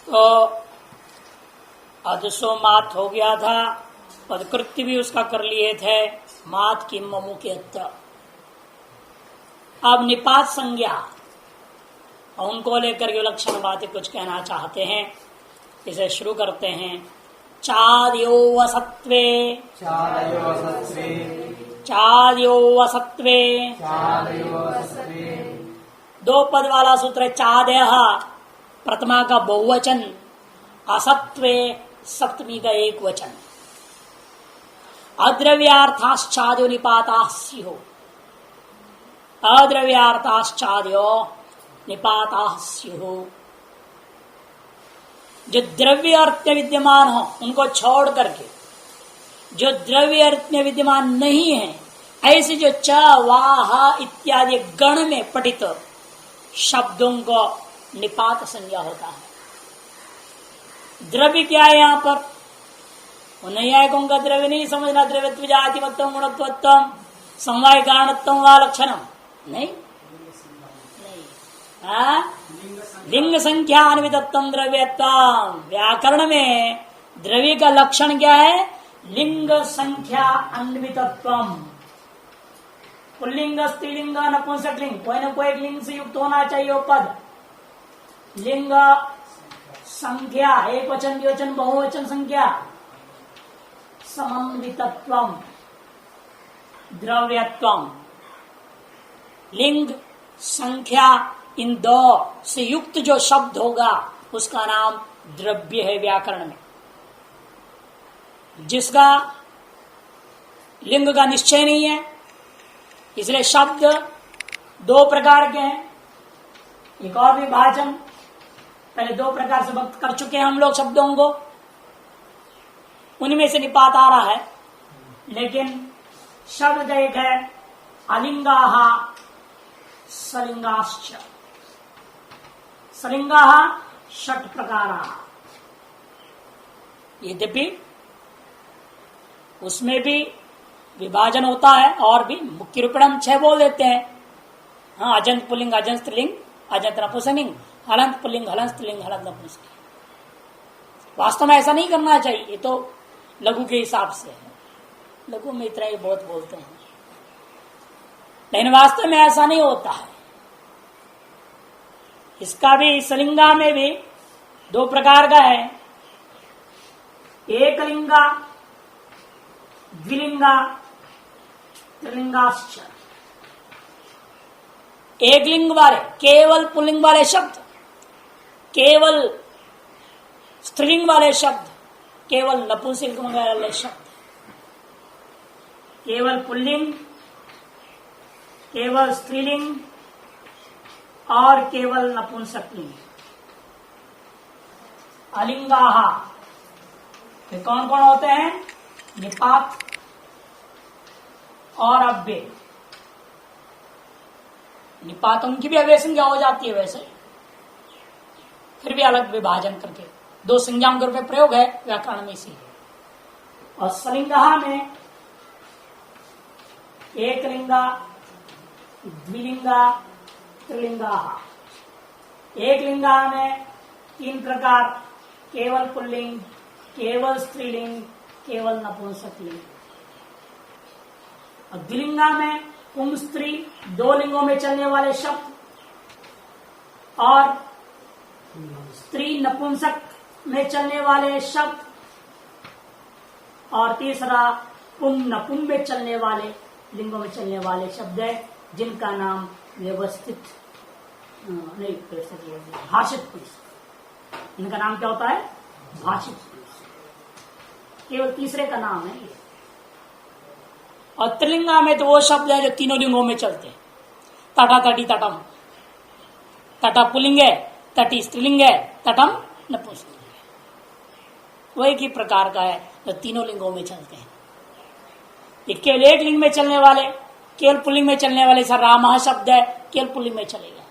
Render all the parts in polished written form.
तो अदसो मात हो गया था, पदकृत्य भी उसका कर लिए थे, मात किम मुख्यत्व। अब निपात संज्ञा उनको लेकर के लक्षण बातें कुछ कहना चाहते हैं, इसे शुरू करते हैं। चाद्यो असत्वे दो पद वाला सूत्र है। चादय प्रथमा का बहुवचन, असत्वे सप्तमी का एक वचन। अद्रव्यार्थाश्चाद्यो निपाता स्युः, अद्रव्यार्थाश्चाद्यो निपाता स्युः। जो द्रव्य अर्थ में विद्यमान हो उनको छोड़ करके जो द्रव्य अर्थ में विद्यमान नहीं है, ऐसे जो च वाह इत्यादि गण में पठित शब्दों को निपात संज्ञा होता है। द्रव्य क्या है यहाँ पर? नैयायिकों का द्रव्य नहीं समझना। द्रव्यत्व जातिमत्व गुणत्वत्व समवाय कारणत्व व लक्षणम नहीं, लिंग संख्या अन्वितत्व द्रव्यत्व। व्याकरण में द्रव्य का लक्षण क्या है? लिंग संख्या अन्वितत्व। पुल्लिंग स्त्रीलिंग नपुंसकलिंग, कोई न कोई एक लिंग से युक्त होना चाहिए वो पद। लिंग संख्या एक वचन द्विवचन बहुवचन संख्या समन्वितत्व द्रव्यत्व। लिंग संख्या इन दो से युक्त जो शब्द होगा उसका नाम द्रव्य है व्याकरण में। जिसका लिंग का निश्चय नहीं है, इसलिए शब्द दो प्रकार के हैं। एक और विभाजन पहले दो प्रकार से व्यक्त कर चुके हैं हम लोग शब्दों को, उनमें से निपात आ रहा है। लेकिन शब्द एक है अलिंगाः सलिंगाश्च। सलिंगाः षट प्रकाराः। यद्यपि उसमें भी विभाजन होता है और भी मुख्य रूप हम 6 बोल देते हैं। हाँ, अजंत पुल्लिंग, अजंत स्त्रीलिंग, अजंत नपुंसकलिंग, हलंत पुल्लिंग, हलंत स्त्रीलिंग, हलंत नपुंसकलिंग। वास्तव में ऐसा नहीं करना चाहिए, ये तो लघु के हिसाब से है। लघु में इतना ही बहुत बोलते हैं, लेकिन वास्तव में ऐसा नहीं होता है। इसका भी सलिंगा में भी दो प्रकार का है, एक लिंगा, द्विलिंगा, त्रिलिंगाश्च। एक लिंग वाले केवल पुल्लिंग वाले शब्द, केवल स्त्रीलिंग वाले शब्द, केवल नपुंसकलिंग वाले शब्द, केवल पुल्लिंग, केवल स्त्रीलिंग और केवल नपुंसकलिंग। अलिंगाः फिर कौन कौन होते हैं? निपात और अव्यय। निपात उनकी भी अव्यय संज्ञा हो जाती है वैसे, फिर भी अलग विभाजन करके दो संज्ञाओं के रूप में प्रयोग है व्याकरण में इसी। और सलिंगाः में एक लिंगा, द्विलिंगा, त्रिलिंगाः। एक लिंगा में 3 प्रकार, केवल पुल्लिंग, केवल स्त्रीलिंग, केवल नपुंसकलिंग। और द्विलिंगा में पुंग स्त्री 2 लिंगों में चलने वाले शब्द, और स्त्री नपुंसक में चलने वाले शब्द, और तीसरा पुंग नपुंग में चलने वाले लिंगों में चलने वाले शब्द है, जिनका नाम व्यवस्थित नहीं भाषित पुरुष। इनका नाम क्या होता है? भाषित पुरुष। केवल तीसरे का नाम है ये। और त्रिलिंगा में तो वो शब्द है जो तीनों लिंगों में चलते हैं। तटा, तटी, तटम। तटा पुल्लिंग है, तटी स्त्रीलिंग है, तटम नपुंसकलिंग है। वो एक ही प्रकार का है जो तीनों लिंगों में चलते हैं। ये केवल एक लिंग में चलने वाले, केवल पुल्लिंग में चलने वाले, जैसा रामः शब्द है केवल पुल्लिंग में चलेगा।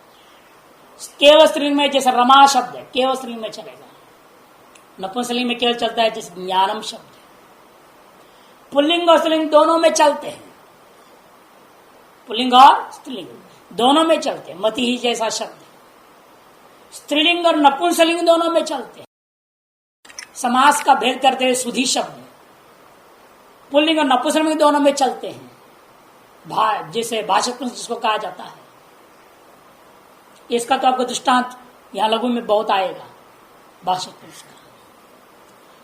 केवल स्त्रीलिंग में जैसा रमा शब्द है केवल स्त्रीलिंग में चलेगा। नपुंसकलिंग में केवल चलता है जैसे ज्ञानम शब्द है। पुल्लिंग और स्त्रीलिंग दोनों में चलते हैं, पुल्लिंग और स्त्रीलिंग दोनों में चलते हैं। मति ही जैसा शब्द स्त्रीलिंग और नपुंसकलिंग दोनों में चलते हैं। समास का भेद करते हुए सुधी शब्द पुल्लिंग और नपुंसकलिंग दोनों में चलते हैं, जैसे भाषक पुंस जिसको कहा जाता है। इसका तो आपको दृष्टांत यहां लघु में बहुत आएगा भाषक पुंस का।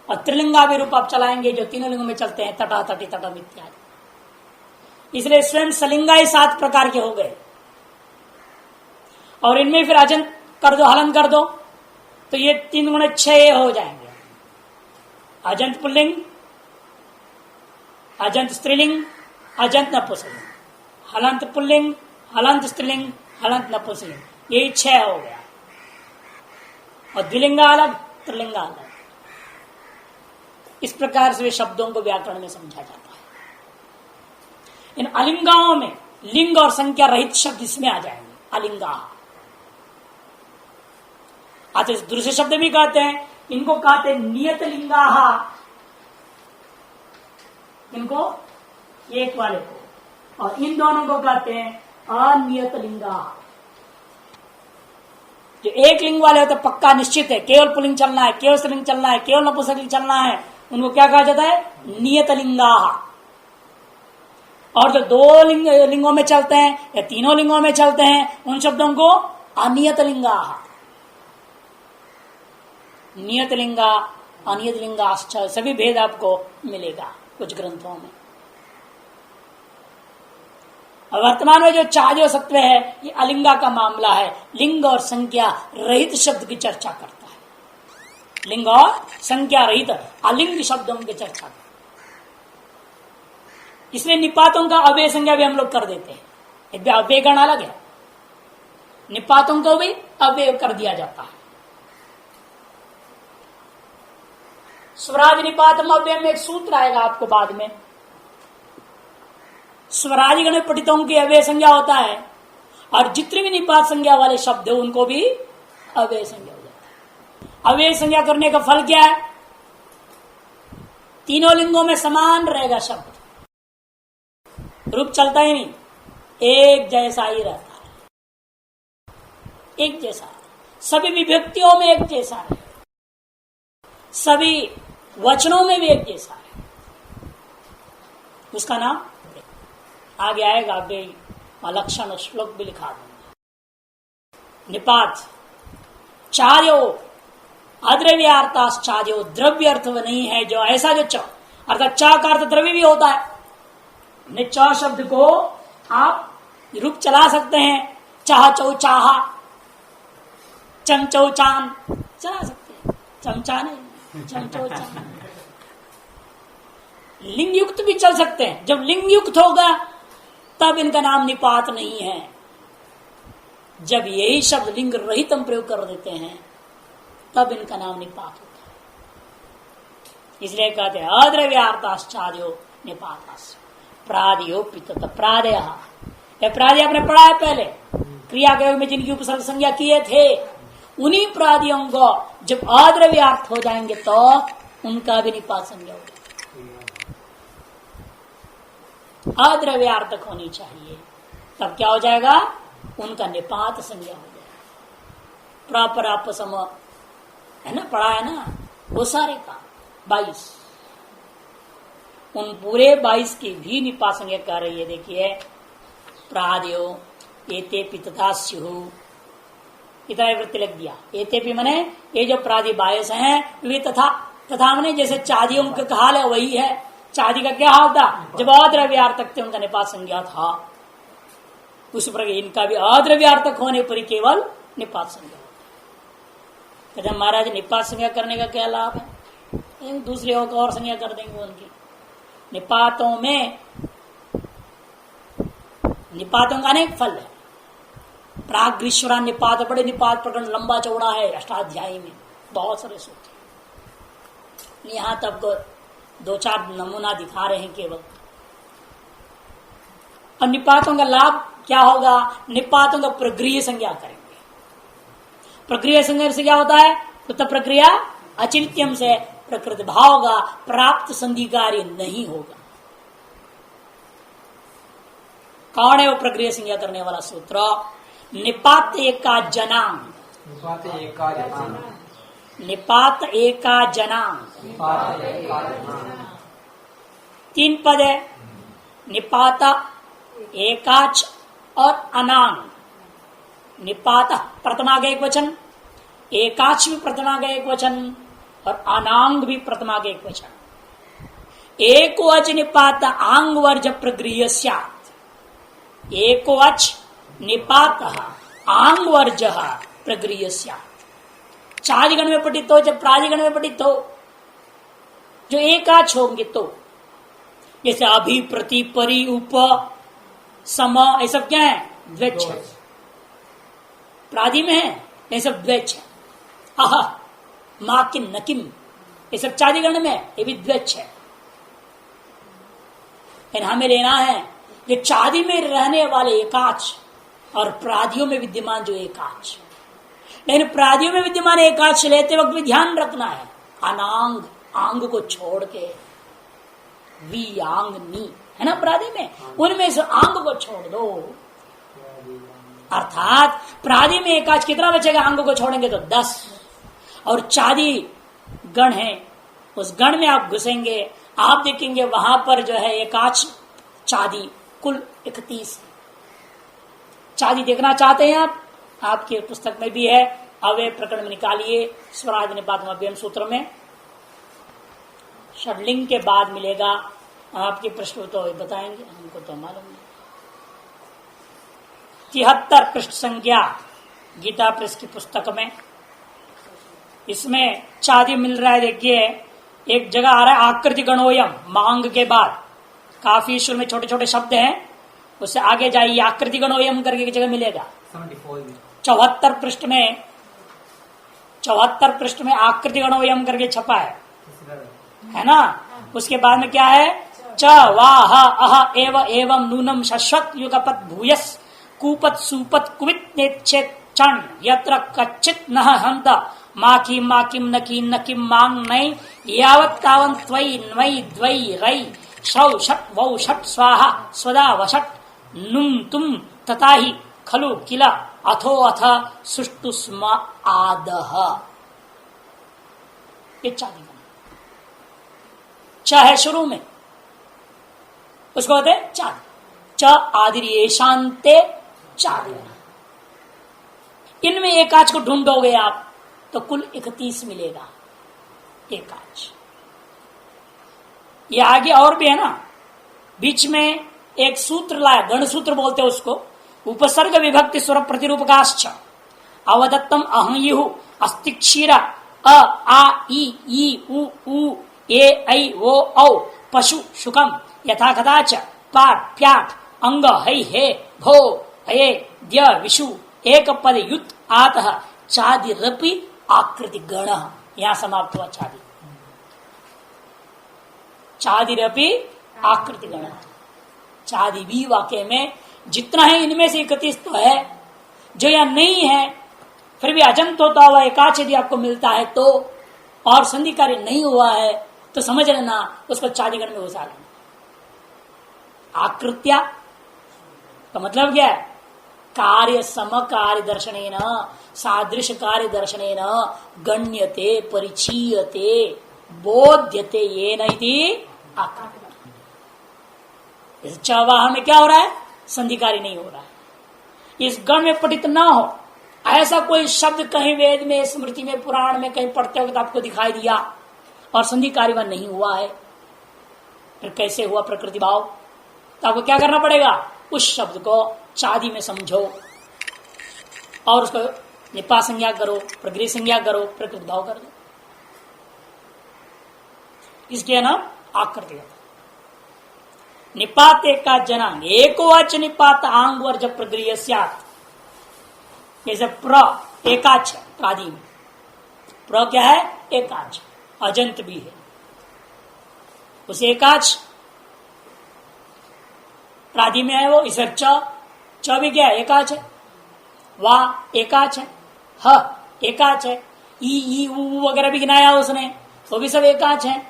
और त्रिलिंगा भी रूप आप चलाएंगे जो तीनों लिंगों में चलते हैं, तटा तटी तटम इत्यादि। इसलिए स्वयं सलिंगा ही 7 प्रकार के हो गए। और इनमें फिर अजंत कर दो, हलन कर दो, तो ये 3 गुणे 6 हो जाएंगे। अजंत पुल्लिंग, अजंत स्त्रीलिंग, अजंत नपुंसकलिंग, हलंत पुल्लिंग, हलंत स्त्रीलिंग, हलंत नपुंसकलिंग, यही 6 हो गया। और द्विलिंगा अलग, त्रिलिंगा अलग। इस प्रकार से वे शब्दों को व्याकरण में समझा जाता है। इन अलिंगाओं में लिंग और संख्या रहित शब्द इसमें आ जाएंगे, अलिंगा। आज दूसरे शब्द भी कहते हैं, इनको कहते हैं नियत लिंगा। इनको एक वाले को, और इन दोनों को कहते हैं अनियत लिंगा। जो एक लिंग वाले होते पक्का निश्चित है, केवल पुल्लिंग चलना है, केवल स्त्रीलिंग चलना है, केवल नपुंसकलिंग चलना है, उनको क्या कहा जाता है? नियत लिंगा। और जो 2 लिंगों में चलते हैं या 3 लिंगों में चलते हैं, उन शब्दों को अनियत लिंगा। नियत लिंगा, अनियत लिंगा, सभी भेद आपको मिलेगा कुछ ग्रंथों में। वर्तमान में जो चार्य सत्व है, ये अलिंगा का मामला है। लिंग और संख्या रहित शब्द की चर्चा करता है। लिंग और संख्या रहित अलिंग शब्दों की चर्चा करता है। इसलिए निपातों का अव्यय संज्ञा भी हम लोग कर देते हैं। अव्यय गण अलग है, निपातों को भी अव्यय कर दिया जाता है। स्वराज निपातम अव्यय में एक सूत्र आएगा आपको बाद में। स्वराज गण पठितों की अव्यय संज्ञा होता है, और जितने भी निपात संज्ञा वाले शब्द है उनको भी अव्यय संज्ञा हो जाता है। अव्यय संज्ञा करने का फल क्या है? तीनों लिंगों में समान रहेगा शब्द, रूप चलता ही नहीं, एक जैसा ही रहता है, एक जैसा। सभी विभक्तियों में एक जैसा है, सभी वचनों में भी एक जैसा है। उसका नाम आगे आएगा, लक्षण श्लोक भी लिखा दूंगा। निपात चार्यो अद्रव्यार्थाश्चार्यो, द्रव्य अर्थ नहीं है जो ऐसा जो च, अर्थात चा का अर्थ द्रव्य भी होता है। च शब्द को आप रूप चला सकते हैं, चाह चौ चाहा, चम चौ चान चला सकते हैं, चमचा नहीं, चम चौ चान। लिंग युक्त भी चल सकते हैं। जब लिंग युक्त होगा तब इनका नाम निपात नहीं है। जब यही शब्द लिंग रहित हम प्रयोग कर देते हैं तब इनका नाम निपात होता है। इसलिए कहते हैं अद्रव्यार्थाश्चार्यो निपातास् प्रादियो पितत प्रादय। प्रादय आपने पढ़ा है पहले, क्रिया के में जिनकी उपसर्ग संज्ञा किए थे, उन्हीं प्रादियों को जब अद्रव्यार्थ हो जाएंगे तो उनका भी निपात संज्ञा होगी। अद्रव्यार्थक होनी चाहिए, तब क्या हो जाएगा? उनका निपात संज्ञा हो जाएगा। प्रापर सम है ना, पढ़ा है ना, वो सारे का 22, उन पूरे 22 की भी निपात संज्ञा कर रही है। देखिए, प्रादयो एते पितता स्युः, इतना वृत्ति लग दिया। एते भी मने ये जो प्रादि बायस हैं, वे तथा मने जैसे चादियों का हाल है वही है। चादी का क्या हाल था? जब अद्रव्यार्थक थे उनका निपात संज्ञा था, उसी प्रकार इनका भी अद्रव्यार्थक होने पर केवल निपात संज्ञा होता है। कहते महाराज निपात संज्ञा करने का क्या लाभ है? दूसरे और संज्ञा कर देंगे उनकी। निपातों में, निपातों का अनेक फल है। प्राग्रीश्वरा निपात, बड़े निपात प्रकरण लंबा चौड़ा है, अष्टाध्यायी में बहुत सारे सूत्र। यहां तक 2-4 नमूना दिखा रहे हैं केवल। और निपातों का लाभ क्या होगा? निपातों का प्रगृह्य संज्ञा करेंगे। प्रक्रिया संज्ञा से क्या होता है? तो प्रक्रिया अचिंत्यम से प्रकृति भाव होगा, प्राप्त संधि कार्य नहीं होगा। कौन है वो प्रक्रिया संज्ञा करने वाला सूत्र? निपात एका जनांग, निपात एका जना, 3 पद है, निपाता, एकाच और अनांग। निपात प्रथमाग एक वचन, एकाच भी प्रथमाग एक वचन और अनांग भी प्रथमाग एक वचन। एकवच निपात आंग वर्ज प्रगृह्य स्यात्। एकवच निपात आंग वर्ज प्रगृह्य स्यात्। चादिगण में पठित हो, जब प्रादिगण में पठित हो, जो एकाच होंगे तो, जैसे अभि, प्रति, परि, उप, सम, ये सब क्या है? द्वेच है। प्रादि में है, ये सब द्वेच है। अह, मा किम, न किम, ये सब चादिगण में, ये भी द्वेच है। लेकिन हमें लेना है ये चादि में रहने वाले एकाच और प्रादियों में विद्यमान जो एकाच। लेकिन प्रादियों में विद्यमान एकाच लेते वक्त भी ध्यान रखना है, अनांग, आंग को छोड़ के, वी आंग नी है ना प्रादि में, उनमें से आंग को छोड़ दो। अर्थात प्रादि में एकाच कितना बचेगा? आंग को छोड़ेंगे तो 10, और चादी गण है, उस गण में आप घुसेंगे, आप देखेंगे वहां पर जो है एकाच चादी कुल 31। चादी देखना चाहते हैं आप, आपके पुस्तक में भी है, अवय प्रकरण में निकालिए, स्वराज निपात अव्ययम सूत्र में षडलिंग के बाद मिलेगा। आपके प्रश्न तो बताएंगे, हमको तो मालूम नहीं। 73 पृष्ठ संख्या गीता प्रेस की पुस्तक में, इसमें चादी मिल रहा है। देखिए एक जगह आ रहा है आकृति गणोयम, मांग के बाद काफी शुरू में छोटे छोटे शब्द हैं, उससे आगे जाइए आकृति गणोयम करके की जगह मिलेगा। 74 पृष्ठ में आकृति गणोयम करके छपा है ना। उसके बाद में क्या है? च वाह अह एव एवं नूनम शश्वत युगपत भूयस कूपत सुपत कुवित नेच्छेद चण यत्र कच्चित न हंत माकी माकिम नकी नकिम मांग नई यावत तावन त्वई नई द्वई रई शौ षट वौ षट स्वाहा स्वदा वषट नुम तुम तथा ही खलु किला अथो अथ सुष्टु स्म आदह। ये चादी च है शुरू में, उसको कहते हैं चादी। च आदि शांते चादी। इनमें एकाच को ढूंढोगे आप तो कुल 31 मिलेगा एकाच। ये आगे और भी है ना, बीच में एक सूत्र लाया, गण सूत्र बोलते हैं उसको, उपसर्ग विभक्ति स्वर प्रतिरूपकाश्च अवदत्तम अहयु अस्ति क्षीरा अ आ ई उ ए ऐ ओ औ पशु शुकम यथा कदाच पाठ प्याठ अंग है हे भो हे द्य विषु एक पद युत आतः चादि रपि आकृति गण। यहां समाप्त हुआ चादी। चादि रपि आकृति गण। चादि भी वाक्य में जितना है इनमें से 31 तो है, जो या नहीं है फिर भी अजंत होता हुआ एकाच यदि आपको मिलता है तो, और संधि कार्य नहीं हुआ है तो समझ लेना उसको चादिगण में घुसा लेना। आकृत्या का मतलब क्या है? कार्य सम कार्य दर्शनेन सादृश कार्य दर्शनेन गण्यते परिचीयते बोध्यते येन इति आकृत्या। इस चवाह में क्या हो रहा है? संधिकारी नहीं हो रहा है। इस गण में पठित ना हो ऐसा कोई शब्द कहीं वेद में, स्मृति में, पुराण में कहीं पढ़ते हो तो आपको दिखाई दिया और संधि कार्य नहीं हुआ है, फिर कैसे हुआ प्रकृति भाव? तो आपको क्या करना पड़ेगा? उस शब्द को चादी में समझो और उसको निपा संज्ञा करो, प्रगृह संज्ञा करो, प्रकृति भाव कर दो। इसलिए नाम आकृति। निपात का जनांग एकोवाच निपात आंग वर्ज प्रगृह्य स्यात्। जैसे प्र एकाच है प्रादि में, प्र क्या है? एकाच, अजंत भी है। उस एकाच प्रादि में है वो। इस च भी क्या है? एकाच है। वा एकाच है, ह एकाच है, ई उ वगैरह भी गिनाया उसने, वो भी सब एकाच है।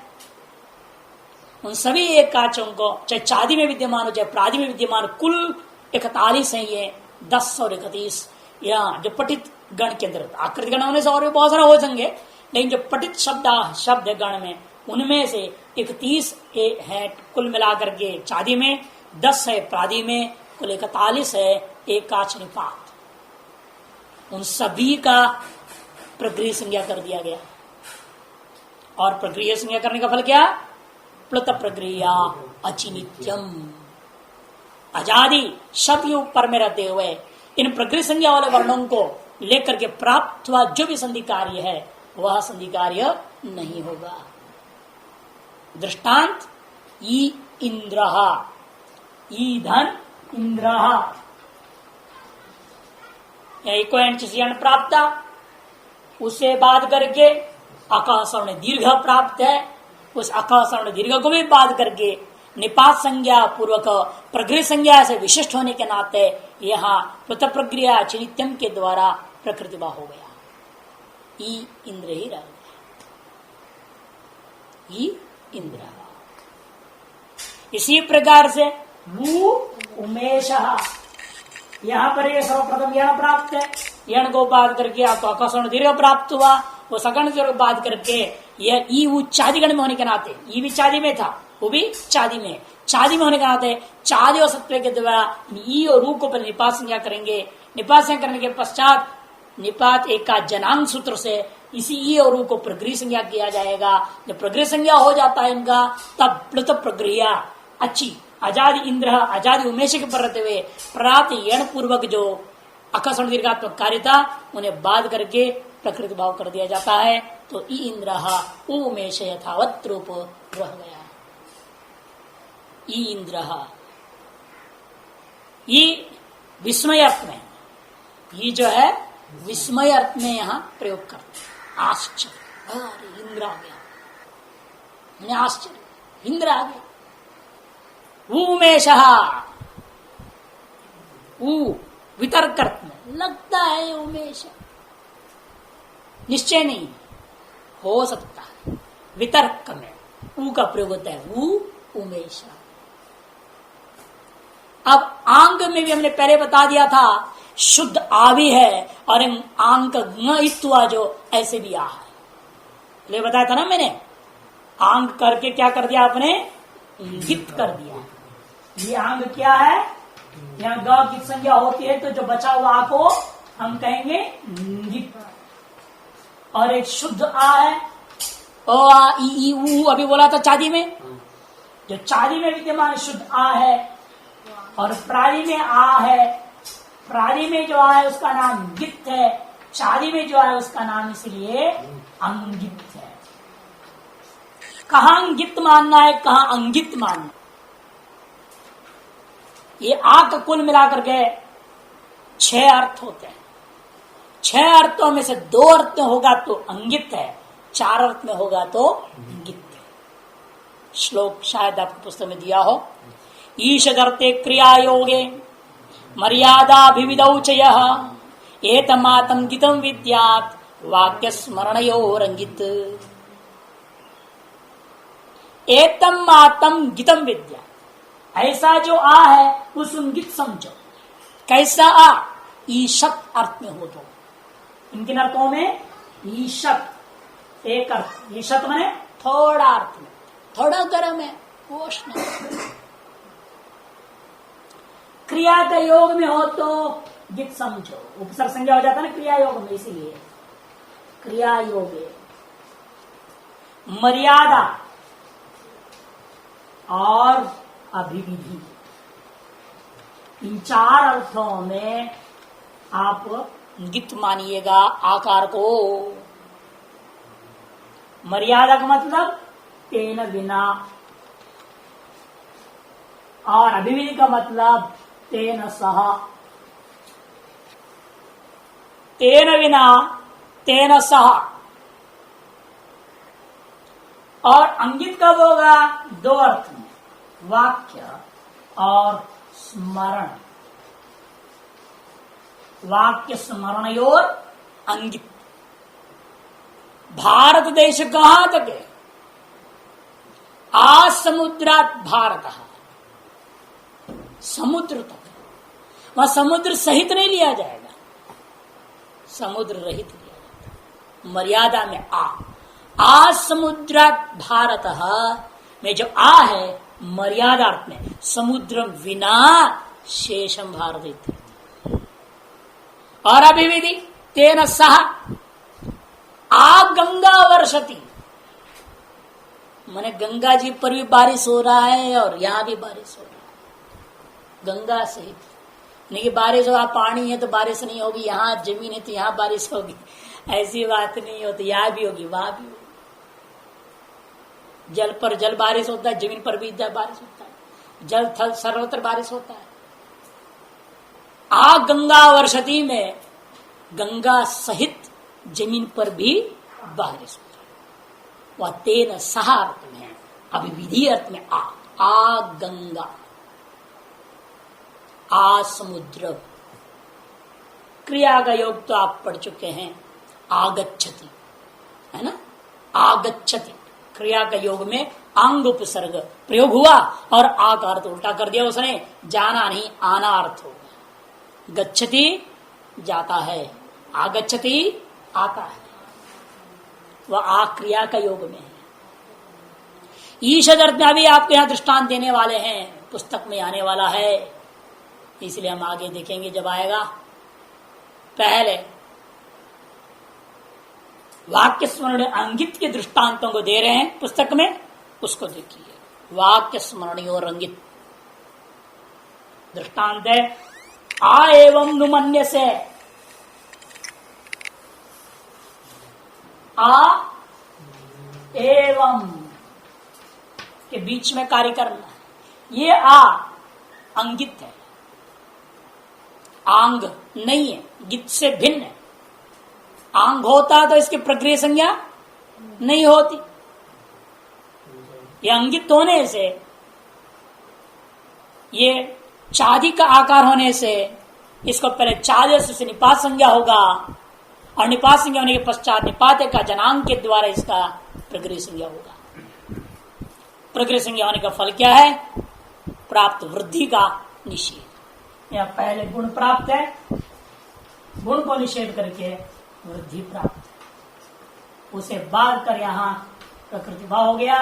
उन सभी एकाचों को चाहे चादी में विद्यमान हो चाहे प्रादि में विद्यमान, कुल 41 है ये, 10 और 31 यहाँ जो पठित गण के अंदर। आकृति गण होने से और भी बहुत सारा हो सकेंगे, लेकिन जो पठित शब्द है गण में, उनमें से 31 है कुल मिलाकर के चादी में, 10 है प्रादि में, कुल 41 है एकाच निपात। उन सभी का प्रक्रिया संज्ञा कर दिया गया। और प्रक्रिया संज्ञा करने का फल क्या? प्लुत प्रक्रिया अचिनित्यम। आजादी शब्द के ऊपर में रहते हुए इन प्रक्रिया संज्ञा वाले वर्णों को लेकर के प्राप्त हुआ जो भी संधि कार्य है वह संधि कार्य नहीं होगा। दृष्टांत ई इंद्रः, ईधन इंद्रः, प्राप्त, उसे बाध करके आकाशवर्ण दीर्घ प्राप्त है, उस आकाशवर्ण दीर्घ को भी बाध करके निपात संज्ञा पूर्वक प्रक्रिया संज्ञा से विशिष्ट होने के नाते यहाँ पृथक प्रक्रिया चिनित्यम के द्वारा प्रकृतिभा हो गया। ई इंद्र ही रह गया, ई इंद्र। इसी प्रकार से वो उमेश, यहाँ पर ये सर्वप्रथम यण प्राप्त है, यण को बाध करके आपको आकाशवर्ण दीर्घ प्राप्त हुआ, वो सकर्ण से बाध करके यह ई चादिगण में होने के नाते, ई भी चादी में था, वो भी चादी में, चादी में होने के नाते चादी और सत्व के द्वारा ई और रू को पहले निपात संज्ञा करेंगे। निपात संज्ञा करने के पश्चात निपात एक का जनांग सूत्र से इसी ई और रू को प्रक्रिया संज्ञा किया जाएगा। जब प्रक्रिया संज्ञा हो जाता है इनका, तब प्लुत प्रक्रिया अच्छी आजादी इंद्र, आजादी उमेश के पर रहते हुए प्राप्त यण पूर्वक जो आकाशवर्ण दीर्घात्मक कार्य था उन्हें बाध करके प्रकृति भाव कर दिया जाता है। तो ई इंद्र उमेश यथावत रूप रह गया। ई इंद्र, ये विस्मय अर्थ में, ये जो है विस्मय अर्थ में यहां प्रयोग करते हैं। आश्चर्य, अरे इंद्र आ गया, आश्चर्य इंद्र आ गया। उमेश, वितर्क अर्थ में लगता है उमेश, निश्चय नहीं हो सकता है। वितर्क में ऊ का प्रयोग होता है, उमेश। अब आंग में भी हमने पहले बता दिया था शुद्ध आवी है और आंग का जो ऐसे भी आ है, पहले बताया था ना मैंने। आंग करके क्या कर दिया आपने? गित कर दिया। ये आंग क्या है? यहाँ ग की संज्ञा होती है तो जो बचा हुआ आ को हम कहेंगे गित। और एक शुद्ध आ है, ओ आ ई ऊ, अभी बोला था चादी में, जो चादी में विद्यमान शुद्ध आ है। और प्राणी में आ है, प्राणी में जो आ है उसका नाम गित है, चादी में जो है उसका नाम इसलिए अंगित है। कहाँ अंगित मानना है, कहाँ अंगित मानना? ये आ का कुल मिलाकर के 6 अर्थ होते हैं। 6 अर्थों में से 2 अर्थ में होगा तो अंगित है, 4 अर्थ में होगा तो अंगित है। श्लोक शायद आपको पुस्तक में दिया हो। ईशदर्थे क्रिया योगे मर्यादाभिविधौ च यः एतमातं गितं विद्यात् वाक्य स्मरणयोरंगित। एतम मातम गितम विद्या, ऐसा जो आ है उस अंगित समझो। कैसा आ? ईशत अर्थ में हो तो, इनके अर्थों में ईशत एक अर्थ, ईशत माने थोड़ा अर्थ में, थोड़ा गर्म है, उष्ण। क्रिया का योग में हो तो गित समझो, उपसर्ग संज्ञा हो जाता है ना क्रिया योग में, इसीलिए क्रिया योग। मर्यादा और अभिविधि, इन 4 अर्थों में आप गित मानिएगा आकार को। मर्यादा का मतलब तेन बिना, और अभिविधि का मतलब तेन सह। तेन बिना, तेन सह। और अंगित कब होगा? 2 अर्थ में, वाक्य और स्मरण। वाक्य स्मरणयोर अंगित। भारत देश कहां तक है? आ समुद्रात भारत, समुद्र तक। वहां समुद्र सहित नहीं लिया जाएगा, समुद्र रहित लिया जाता। मर्यादा में आ, आ समुद्रात भारत में जो आ है मर्यादार्थ में, समुद्र विना शेषम भारत। और अभी विधि तेन सह आ गंगा वर्षति, माने गंगा जी पर भी बारिश हो रहा है और यहां भी बारिश हो रहा है गंगा सहित। नहीं कि बारिश होगा, पानी है तो बारिश नहीं होगी, यहाँ जमीन है तो यहाँ बारिश होगी, ऐसी बात नहीं होती। यहाँ भी होगी वहां भी होगी। जल पर जल बारिश होता है, जमीन पर भी बारिश होता है, जल थल सर्वत्र बारिश होता है। आ गंगा वर्षति में गंगा सहित जमीन पर भी बारिश होता है। वह तेन सह अर्थ में है, अभी विधि अर्थ में आ गंगा, आ समुद्र। क्रिया का योग तो आप पढ़ चुके हैं, आगच्छति है ना, आगच्छति क्रिया का योग में अंग उपसर्ग प्रयोग हुआ और आ का अर्थ उल्टा कर दिया उसने, जाना नहीं आना अर्थ हो गया। गच्छति जाता है, आगच्छति आता है, वह आ क्रिया का योग में है। ईशद अर्थ में अभी आपके यहां दृष्टांत देने वाले हैं, पुस्तक में आने वाला है, इसलिए हम आगे देखेंगे जब आएगा। पहले वाक्य स्मरण अंगित के दृष्टांतों को दे रहे हैं पुस्तक में, उसको देखिए। वाक्य स्मरणी और अंगित दृष्टांत है, आ एवं नुमन्य से, आ एवं के बीच में कार्य करना है। ये आ अंगित है, आंग नहीं है, गित से भिन्न है। आंग होता तो इसकी प्रक्रिया संज्ञा नहीं होती। ये अंगित होने से, ये चादी का आकार होने से इसको पहले चादे से निपात संज्ञा होगा और निपात संज्ञा होने के पश्चात निपाते का जनांग के द्वारा इसका प्रक्रिया संज्ञा होगा। प्रक्रिया संज्ञा होने का फल क्या है? प्राप्त वृद्धि का निषेध। या पहले गुण प्राप्त है, गुण को निषेध करके वृद्धि प्राप्त, उसे बाद कर यहाँ प्रकृति भाव हो गया,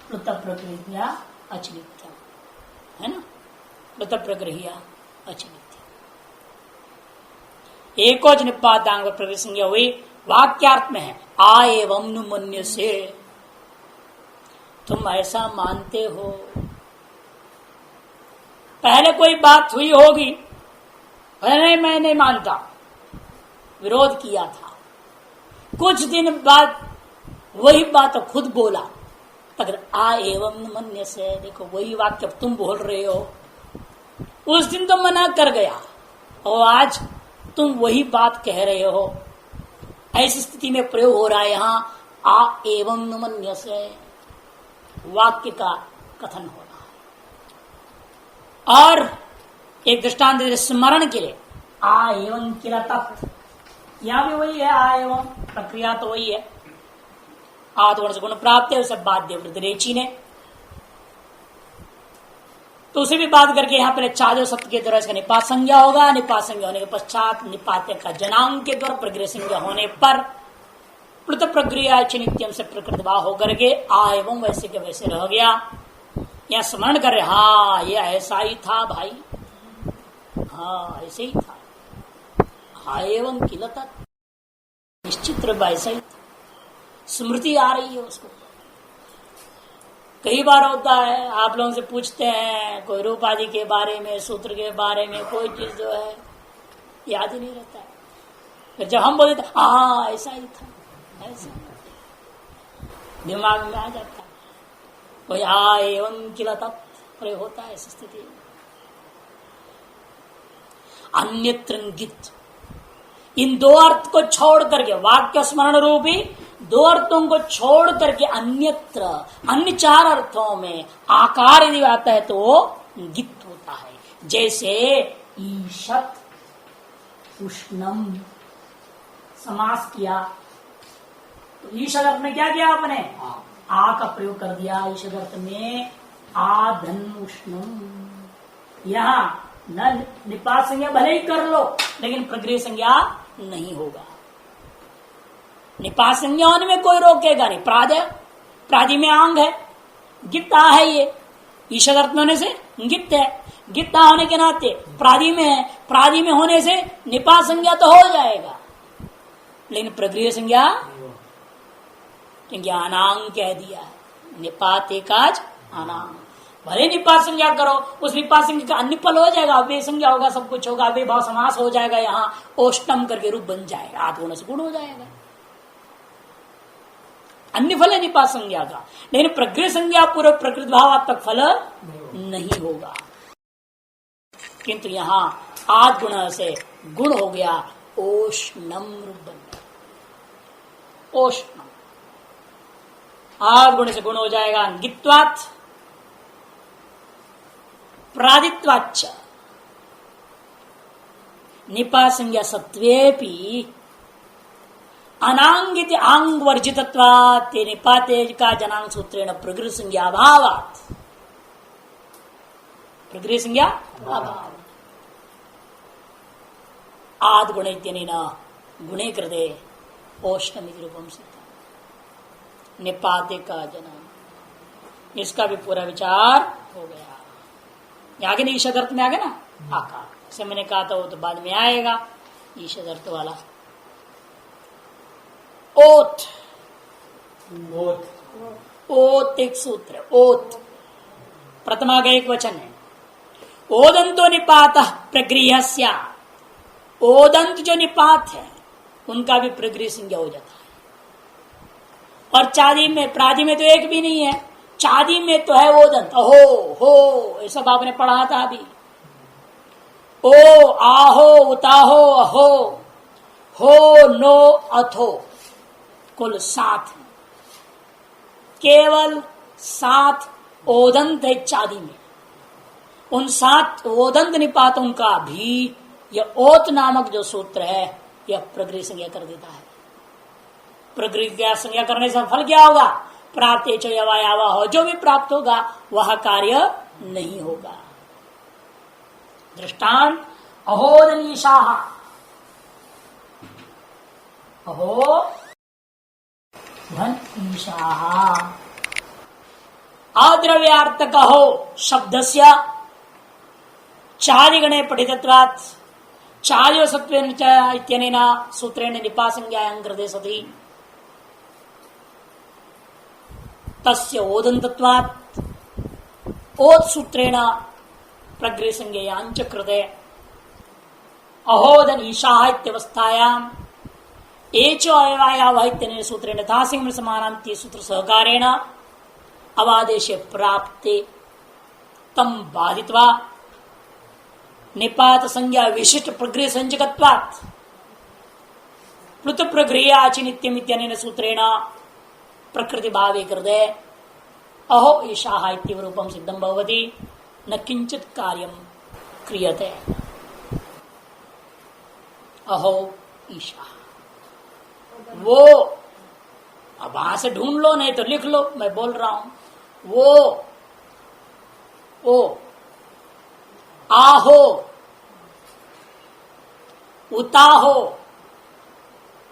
प्लुत प्रकृतिया अचनित्य है ना, प्लुत प्रकृतिया अचनित्य। एकोच निपातांग प्रकृति संज्ञा हुई, वाक्यार्थ में है आ एवं नुमन्य से। तुम ऐसा मानते हो, पहले कोई बात हुई होगी, नहीं मैं नहीं मानता, विरोध किया था, कुछ दिन बाद वही बात खुद बोला, अगर आ एवं नुमन्य से, देखो वही वाक्य तुम बोल रहे हो, उस दिन तो मना कर गया और आज तुम वही बात कह रहे हो। ऐसी स्थिति में प्रयोग हो रहा है यहाँ आ एवं नुमन्य से, वाक्य का कथन हो रहा है। और एक दृष्टांत स्मरण के लिए आ एवं किला तत्, यहां भी वही है, आ एवं प्रक्रिया तो वही है। आत्मवर्ष गुण प्राप्त है, उसे बाध्य वृद्धि ने, तो उसे भी बात करके यहाँ पर चादो सत्य के द्वारा इसका निपात संज्ञा होगा। निपात संज्ञा होने के पश्चात निपात्य का जनांग के द्वारा प्रक्रिया संज्ञा होने पर प्लुत प्रक्रिया नित्यम से प्रकृत भाव होकर के आ एवं वैसे के वैसे रह गया। यहाँ स्मरण कर रहे, हाँ ये ऐसा ही था भाई, हाँ ऐसे ही था, हाँ एवं किलता, निश्चित रूप ऐसा ही था, स्मृति आ रही है उसको। कई बार होता है, आप लोगों से पूछते हैं कोई रूप आदि के बारे में, सूत्र के बारे में, कोई चीज जो है याद ही नहीं रहता है, फिर जब हम बोलते हाँ ऐसा ही था, ऐसा दिमाग में आ जाता है, कोई आ एवं किला तब प्रयोग होता है ऐसी स्थिति। अन्यत्र गित, इन दो अर्थ को छोड़ करके, वाक्य स्मरण रूपी दो अर्थों को छोड़ करके अन्यत्र, अन्य चार अर्थों में आकार यदि आता है तो वो गित होता है। जैसे ईशत, उष्णम समास किया, तो ईशद अर्थ में क्या किया आपने? आ का प्रयोग कर दिया। ईशद अर्थ में आधन उष्णम, यहां न निपात संज्ञा भले ही कर लो, लेकिन प्रक्रिया संज्ञा नहीं होगा। निपात संज्ञा होने में कोई रोकेगा नहीं। प्रादि में आंग है, गित्ता है, ये ईशद अर्थ में होने से गित्त है, गित्ता होने के नाते प्रादि में है, प्रादि में होने से निपात संज्ञा तो हो जाएगा, लेकिन प्रगृह संज्ञा क्योंकि अनांग कह दिया है, निपात एकाज अनांग। भले निपात संज्ञा करो, उस निपात संज्ञा का अन्य फल हो जाएगा, अव्यय संज्ञा होगा, सब कुछ होगा, अव्यय भाव समास हो जाएगा, यहाँ ओष्टम करके रूप बन जाएगा, आठ गुण से गुण हो जाएगा, अन्य फल है निपात संज्ञा का। लेकिन प्रगृह संज्ञा पूर्व प्रकृत भावात्मक फल नहीं होगा, किंतु यहाँ आठ गुण से गुण हो गया, ओष्णम रूप बन गया, ओष्णम आठ गुण से गुण हो जाएगा। गित्वात् प्रादित्वाच्च निपात संज्ञा सत्वेपि अनांगित आंग वर्जितत्वात् निपाते का जनांग सूत्रेण प्रगृह संज्ञा अभावात्, प्रगृह संज्ञा अभाव आद गुण गुणे कृते ओष्णमिति रूपम सिद्ध, निपाते का जनांग, इसका भी पूरा विचार हो गया। आगे नहीं ईशद अर्थ में आ गया ना आकार से, मैंने कहा था वो तो बाद में आएगा ईशद अर्थ वाला। ओत, ओत एक सूत्र, ओत प्रथमा का एक वचन है, ओदंतो निपात प्रगृह स्या, ओदंत जो निपात है उनका भी प्रगृह संज्ञा हो जाता है। और चादी में, प्रादि में तो एक भी नहीं है, चादी में तो है ओदंत, हो ये सब आपने पढ़ा था अभी, ओ आहो उताहो अहो हो नो अथो, कुल 7 है, केवल 7 ओदंत है चादी में। उन 7 ओदंत निपातों का भी यह ओत नामक जो सूत्र है यह प्रगृह संज्ञा कर देता है। प्रगृह संज्ञा करने से फल क्या होगा? प्राप्त यवायावा हो, जो भी प्राप्त होगा वह कार्य नहीं होगा। दृष्टांत अहोदनीशाह, अहो धन ईशाह, अद्रव्यार्थक हो शब्दस्य चादिगणे पठितत्वात् चार्य सत्वेन च इत्यनेन सूत्रेण निपात संज्ञायां कृते सति तस्य ओदन्तत्वात् ओत् सूत्रेण प्रगृह संज्ञायां च कृते अहोदन ईशाः इत्यवस्थायाम् एचो अयवायावः इत्यनेन सूत्रेण तासिंह समानान्ति सूत्र सहकारेण अवादेशे प्राप्ते तम बाधित्वा निपात संज्ञा विशिष्ट प्रगृह संजकत्वात् प्लुत प्रगृह आचिनित्यम इत्यनेन सूत्रेण प्रकृति भावे कृते अहो ईशाः इत्येव रूपं सिद्धं भवति, न किंचित कार्यं क्रियते। अहो ईशाः, वो अब वहां से ढूंढ लो, नहीं तो लिख लो, मैं बोल रहा हूं। वो आहो उताहो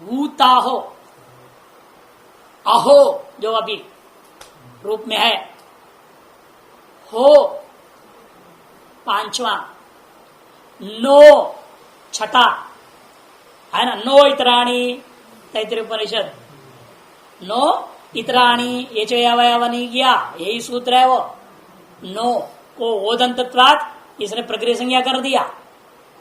ऊताहो, अहो जो अभी रूप में है, हो पांचवा, नो छठा है ना, नो इतराणी तैतृय उपनिषद, नो इतराणी ये जो अवयव नहीं किया, यही सूत्र है वो। नो को ओदंतत्वात् इसने प्रगृह संज्ञा कर दिया,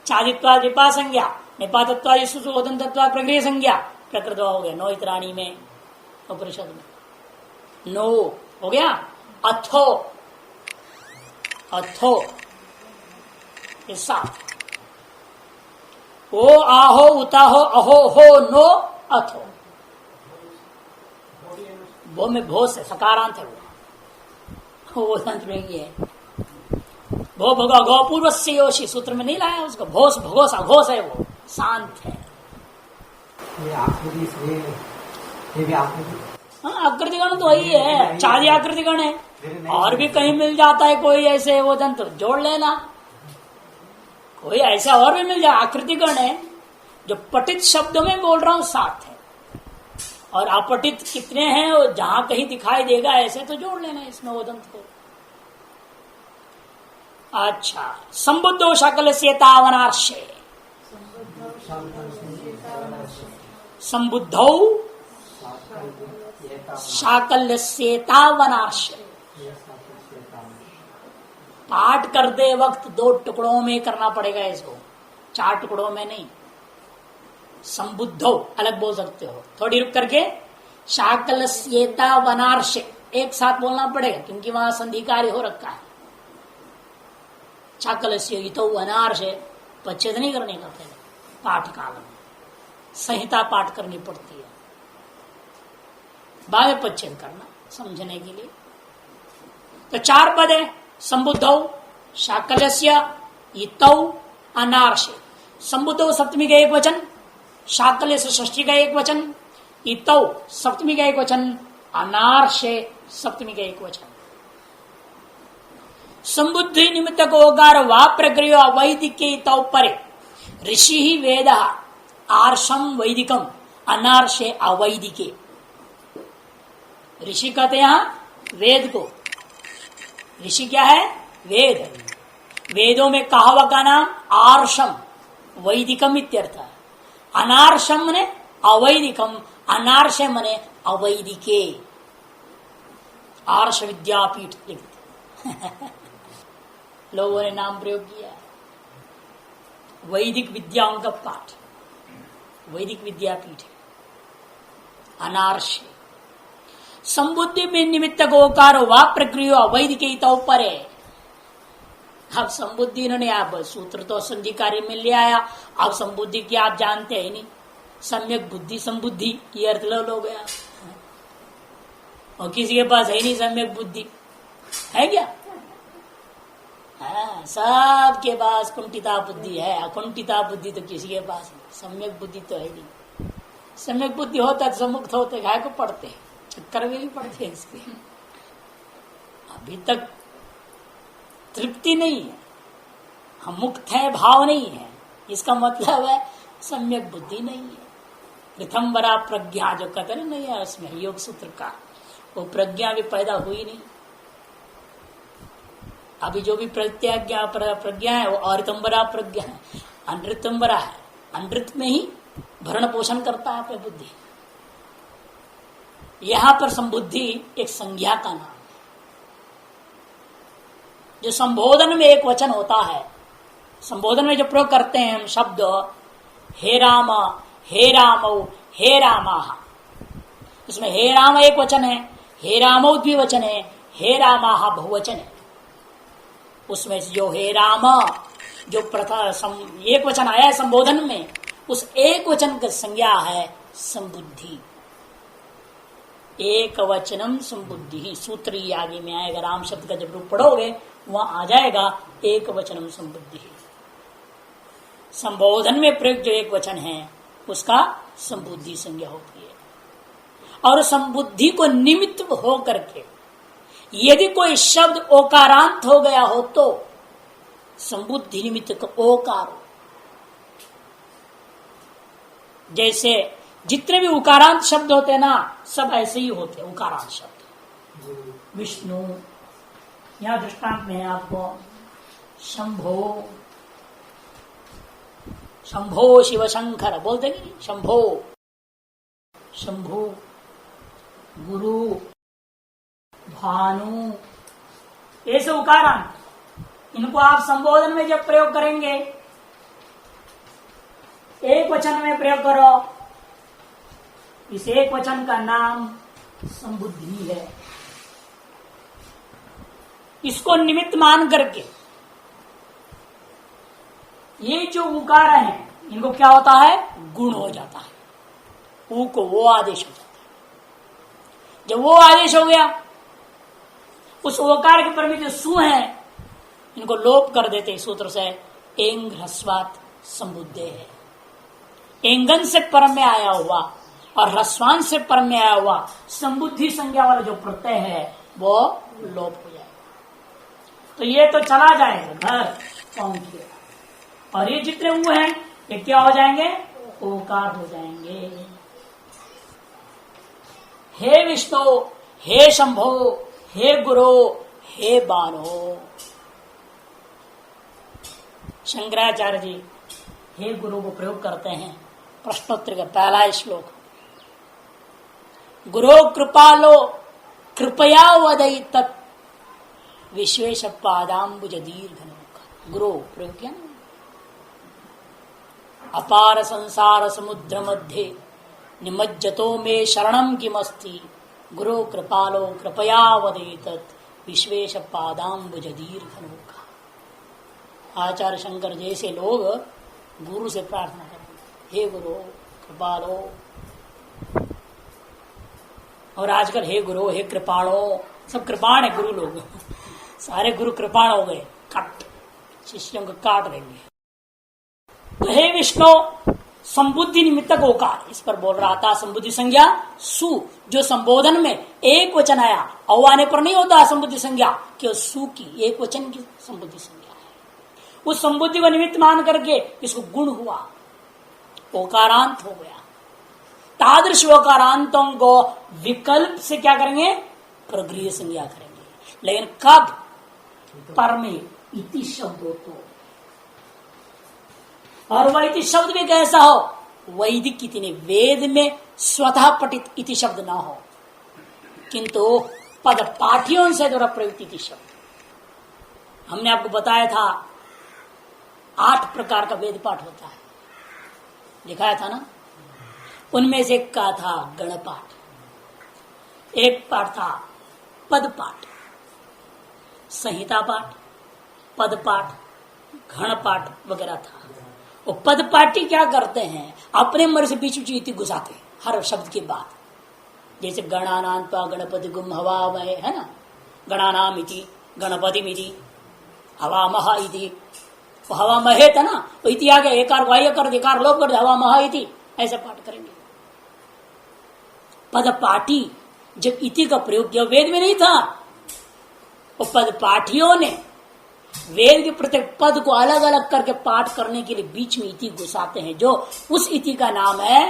चादित्वाद निपात संज्ञा, निपातत्वाद ओदंतत्वाद प्रगृह संज्ञा, प्रकृत हो गया नो इतराणी में उपनिषद में नो हो गया। अथो, अथो इस साथ, ओ आहो उताहो अहो हो नो अथो, वो में भोस है, सकारांत है वो दंत में ही है। भो भगो गौ पूर्व से योशी सूत्र में नहीं लाया उसको, भोस भगोस अघोष है, वो शांत है। हाँ आकृतिगण तो वही है, चारी आकृतिगण है, और भी कहीं मिल जाता है कोई ऐसे वो दंत जोड़ लेना, कोई ऐसा और भी मिल जाए। आकृतिगण है जो पठित शब्दों में बोल रहा हूं 7 है, और अपठित कितने हैं और जहां कहीं दिखाई देगा ऐसे तो जोड़ लेना इसमें ओदंत को। अच्छा, संबुद्धो शकल सेतावनार्षे, संबुद्धौ शाकल्य सेतावनार्षे। पाठ करते वक्त 2 टुकड़ों में करना पड़ेगा इसको, 4 टुकड़ों में नहीं। संबुद्धो अलग बोल सकते हो, थोड़ी रुक करके शाकल स्येता वनार्ष एक साथ बोलना पड़ेगा क्योंकि वहां संधिकारी हो रखा है। शाकल स्येतो वनार्ष पच्छेद नहीं करने का, पहले पाठ काल में संहिता पाठ करनी पड़ती है, बाद में पच्छेद करना समझने के लिए। तो 4 पद है, संबुद्धौ शाकल्यस्य इतौ अनार्षे। संबुद्धौ सप्तमी का एक वचन, शाकल्य से षष्ठी का एक वचन, इतौ सप्तमी का एक वचन, अनार्षे सप्तमी का एक वचन। संबुद्धि निमित्त को ओकार वा प्रक्रिया वैदिक इतौ परे ऋषि ही वेद आर्षम वैदिकम अनार्षे अवैदिके। ऋषि कहते हैं यहां वेद को, ऋषि क्या है? वेद। वेदों में कहावा का नाम आर्षम वैदिकम इत्यर्थ है। अनार्षम मने अवैदिकम, अनार्ष मने अवैदिके। आर्ष विद्यापीठ लिखते लोगों ने नाम प्रयोग किया। वैदिक विद्याओं का पाठ, वैदिक विद्यापीठ अनार्ष। संबुद्धि में निमित्त गोकार वा प्रक्रिया वैदिक परे। अब संबुद्धि इन्होंने आप सूत्र तो संधि कार्य में ले आया, अब संबुद्धि की आप जानते हैं नहीं। सम्यक बुद्धि संबुद्धि ये अर्थ लो गया, और किसी के पास है नहीं सम्यक बुद्धि, है क्या? हाँ, सबके पास कुंठिता बुद्धि है, अकुंठिता बुद्धि तो किसी के पास नहीं, सम्यक बुद्धि तो है नहीं। सम्यक बुद्धि होता तो सम्मुक्त होते गाय को पढ़ते, चक्कर में भी पड़ते हैं इसके। अभी तक तृप्ति नहीं है, हम मुक्त है भाव नहीं है, इसका मतलब है सम्यक बुद्धि नहीं है। प्रथम बरा प्रज्ञा जो कथन नहीं है उसमें योग सूत्र का, वो प्रज्ञा भी पैदा हुई नहीं। अभी जो भी प्रज्ञा है वो अरितंबरा प्रज्ञा है, अनृतंबरा है। अनृत में ही भरण पोषण करता है अपने बुद्धि। यहां पर संबुद्धि एक संज्ञा का नाम है। जो संबोधन में एक वचन होता है, संबोधन में जो प्रयोग करते हैं हम शब्द हे राम, हे रामौ, हे रामा, उसमें हे राम एक वचन है, हे रामौ द्विवचन है, हे रामा बहुवचन है। उसमें जो हे राम जो एक वचन आया है संबोधन में, उस एक वचन का संज्ञा है संबुद्धि। एक वचनम संबुद्धि सूत्र ही आगे में आएगा। राम शब्द का जब रूप पढ़ोगे वहां आ जाएगा एक वचनम संबुद्धि। संबोधन में प्रयुक्त जो एक वचन है उसका संबुद्धि संज्ञा होती है। और संबुद्धि को निमित्त हो करके यदि कोई शब्द ओकारांत हो गया हो तो संबुद्धि निमित्त का ओकार हो। जैसे जितने भी उकारांत शब्द होते हैं ना, सब ऐसे ही होते हैं उकारांत शब्द। विष्णु, यहां दृष्टांत में है आपको शंभो, शंभो शिव शंकर बोलते नहीं, शंभो, शंभु, गुरु, भानु, ऐसे उकारांत। इनको आप संबोधन में जब प्रयोग करेंगे, एक वचन में प्रयोग करो, इस एक वचन का नाम संबुद्धि है। इसको निमित्त मान करके ये जो उकार है इनको क्या होता है? गुण हो जाता है। ऊ को वो आदेश हो जाता है। जब वो आदेश हो गया, उस ओकार के पर में जो सु है इनको लोप कर देते सूत्र से। एंग ह्रस्वात संबुद्धे है। एंगन से परम में आया हुआ और ह्रस्वान से परम में आया हुआ संबुद्धि संज्ञा वाला जो प्रत्यय है वो लोप हो जाएगा। तो ये तो चला जाएगा, घर पहुंच गया। और ये जितने वो हैं ये क्या हो जाएंगे? ओकार हो जाएंगे। हे विष्णु, हे शंभो, हे गुरु, हे बालो। शंकराचार्य जी हे गुरु को प्रयोग करते हैं प्रश्नोत्तर का पहला श्लोक। गुरु कृपालो कृपया वदई तत् विश्वेश पादाम्बुज दीर्घ। गुरु प्रयोग किया ना। अपार संसार समुद्र मध्य निमज्जतो में शरणम किमस्ति। गुरु कृपालो कृपया वदई तत् विश्वेश पादाम्बुज दीर्घ। आचार्य शंकर जैसे लोग गुरु से प्रार्थना करेंगे, हे गुरु कृपालो। और आजकल हे गुरु, हे कृपाणो, सब कृपाण है गुरु लोग। सारे गुरु कृपाण हो गए, कट शिष्यों को काट देंगे। तो हे विष्णु, संबुद्धि निमित्तक ओकार, इस पर बोल रहा था। संबुद्धि संज्ञा सु, जो संबोधन में एक वचन आया, औ आने पर नहीं होता संबुद्धि संज्ञा, केवल सु की एक वचन की संबुद्धि संज्ञा है। उस संबुद्धि को निमित्त मान करके इसको गुण हुआ, ओकारांत हो गया। तादृश ओकारांतों को विकल्प से क्या करेंगे? प्रगृह्य संज्ञा करेंगे। लेकिन कब? पर में इति शब्द हो तो, और वह इति शब्द भी कैसा हो? वैदिक इति ने, वेद में स्वतः पठित इति शब्द ना हो, किंतु पद पाठियों से द्वारा प्रयुक्त इति शब्द। हमने आपको बताया था 8 प्रकार का वेद पाठ होता है, दिखाया था ना। उनमें से एक का था गण पाठ, एक पाठ था पद पाठ, संहिता पाठ, पद पाठ, घण पाठ वगैरह था। वो पद पाठी क्या करते हैं? अपने मन से बीच बीच इति घुसाते हर शब्द के बाद। जैसे गणानान्त्वा गणपति गुम हवामहे, है ना, गणानाम इति गणपति मिति हवामह इति। हवा महे था ना, तो इति आ गया, एकार वाह्य कर देकार लोप कर दे, हवा महा इति, ऐसा पाठ करेंगे। पद पाठी जब इति का प्रयोग किया, वेद में नहीं था, वो पद पाठियों ने वेद के प्रत्येक पद को अलग अलग करके पाठ करने के लिए बीच में इति घुसाते हैं, जो उस इति का नाम है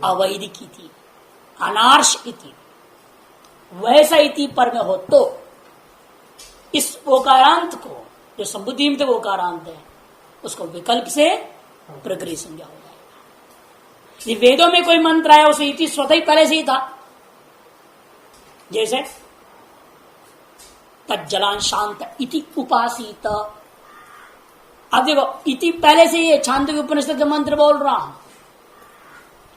अवैदिक इति, अनार्ष इति। वैसा इति पर में हो तो इस ओकारांत को, जो संबुद्धि में ओकारांत है, उसको विकल्प से प्रगृह्य संज्ञा हो जाएगा। वेदों में कोई मंत्र आया, उसे इति स्वतः ही पहले से ही था। जैसे तज्जलान शांत इति उपासीत। अब देखो, इति पहले से ही छांदोग्य उपनिषद का मंत्र बोल रहा हूं,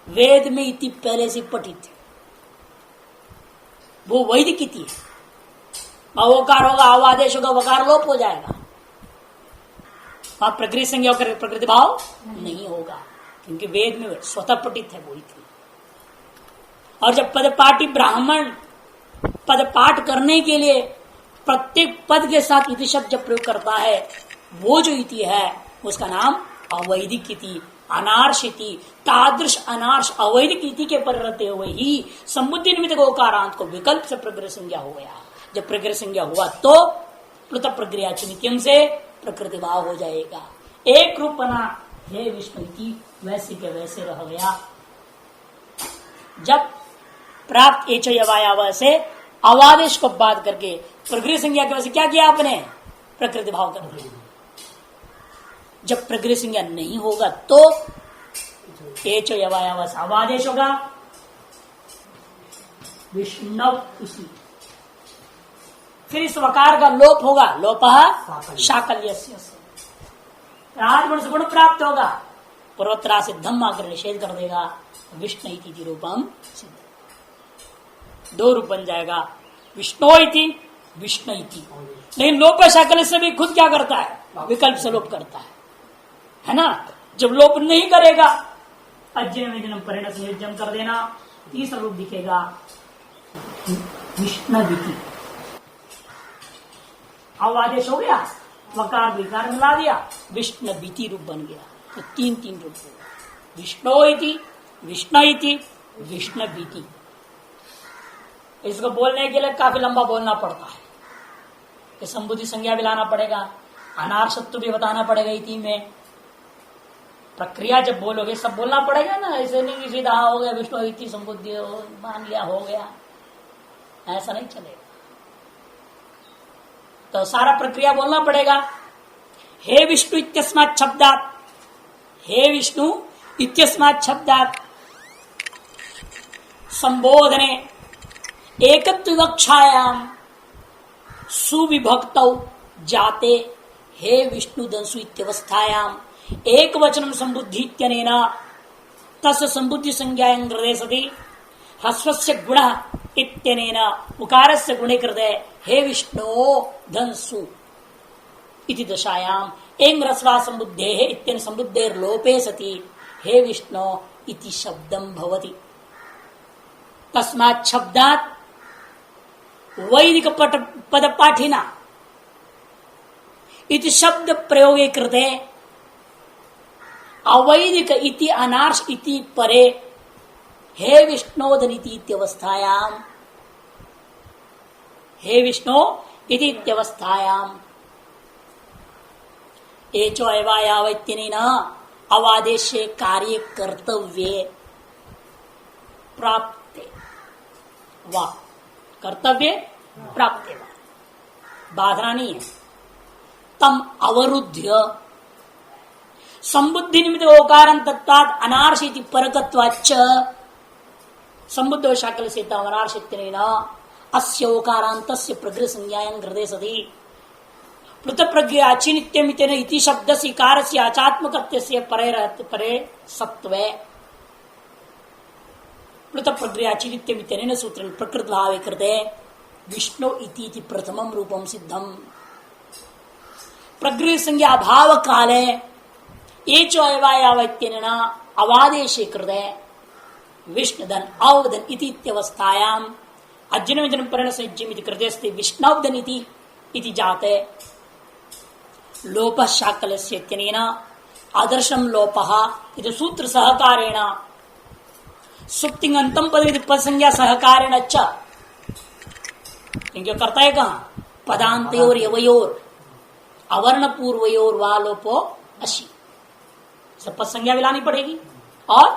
वेद में इति पहले से पठित है, वो वैदिक इति है। अवकार होगा, अवादेश होगा, वकार लोप हो जाएगा, वहां प्रकृति संज्ञा होकर प्रकृति भाव नहीं होगा, क्योंकि वेद में स्वतः पठित है वो इति। और जब पद पाठी ब्राह्मण पद पाठ करने के लिए प्रत्येक पद के साथ इति शब्द जब प्रयोग करता है, वो जो इति है उसका नाम अवैदिक इति, अनार्ष इति। तादृश अनार्ष अवैदिक इति के पर रहते हुए ही संबुद्धि निमित्त ओकारांत को विकल्प से प्रकृति संज्ञा हो गया। जब प्रकृति संज्ञा हुआ तो प्लुत प्रक्रिया नित्यम से प्रकृति भाव हो जाएगा। एक रूप बना हे विष्णु की, वैसे के वैसे रह गया। जब प्राप्त एच यवायाव से अवादेश को बात करके प्रकृति संज्ञा के वैसे क्या किया आपने? प्रकृति भाव कर दिया। जब प्रकृति संज्ञा नहीं होगा तो एच यवायाव से अवादेश होगा विष्णव इसी। फिर इस वकार का लोप होगा, लोपः शाकल्य से राजगुण से गुण प्राप्त होगा, पूर्वोत्तरा सिद्धम आकर निषेध कर देगा, विष्णु इति रूपम सिद्ध। 2 रूप बन जाएगा, विष्णु इति विष्णु इति। लेकिन लोप शाकल्य से भी खुद क्या करता है? विकल्प से लोप करता है ना। जब लोप नहीं करेगा, अज्ञान परिणत संयोजन कर देना, तीसरा रूप दिखेगा विष्णु इति। अब आदेश हो गया, वकार विकार मिला दिया, विष्णु बीति रूप बन गया। तो 3 रूप होगा, विष्णु इति विष्णु इति विष्णु बीति। इसको बोलने के लिए काफी लंबा बोलना पड़ता है, कि संबुद्धि संज्ञा भी लाना पड़ेगा, अनार्षत्व भी बताना पड़ेगा इति में, प्रक्रिया जब बोलोगे सब बोलना पड़ेगा ना, ऐसे नहीं कि सीधा हो गया विष्णु इति संबुद्धि मान लिया हो गया, ऐसा नहीं चलेगा। तो सारा प्रक्रिया बोलना पड़ेगा। हे विष्णु इत्यस्मात् शब्दात्, हे विष्णु इत्यस्मात् शब्दात् संबोधने एकत्व विवक्षायाम सुविभक्तौ जाते हे विष्णु दंसु इत्यवस्थायाम एक वचनम संबुद्धि इत्यनेन तस्य संबुद्धि संज्ञायां हृदय सति ह्रस्वस्य गुण इत्यनेन उकारस्य गुणे कृते हे विष्णु धंसु इति दशायाम एंग रस्वा संबुद्धेः इत्यन संबुद्धेर लोपे सति हे विष्णु इति शब्दं भवति। तस्मात् शब्दात् वैदिक पद पाठिना इति शब्द प्रयोगे कृते अवैदिक इति अनार्ष इति परे हे विष्णोदनिति इत्यवस्थायाम, हे विष्णु इति इत्यवस्थायाम एचो एवायावत्यनेन अवादेशे कार्य कर्तव्ये प्राप्ते वा कर्तव्य प्राप्ते वा, बाधना नहीं है। तम अवरुद्ध्य संबुद्धि निमित्त ओकारं तत्वात् अनार्षिति परकत्वाच्च संबुद्धो शाकल से अनार्षित्यनेन अस्य ओकारान्तस्य प्रगृह संज्ञायां हृदय सति पृथक् प्रज्ञा अचिनित्यमितेन इति शब्दस्य इकारस्य अचात्मकत्वस्य परे सत्वे पृथक् प्रज्ञा अचिनित्यमितेन सूत्रेण प्रकृत भावे कृते विष्णु इति प्रथमं रूपं सिद्धम्। प्रगृह संज्ञा अभाव काले एचो एवायावत्यनेन अवादेशे कृते विष्णुदन अवदन इति इत्यवस्थायाम् अज्जनव्यञ्जनं परिणसंज्ञम् इति कृते अस्ति विष्णवदन इति जाते लोपः शाकलस्य इत्यनेन आदर्शं लोपः इति सूत्र सहकारेण सुप्तिङन्तं पदमिति पदसंज्ञा सहकारेण च, क्योंकि करता है कहां पदांतयोर यवयोर अवर्ण पूर्वयोर वा लोपो अशी, सब पद संज्ञा मिलानी पड़ेगी और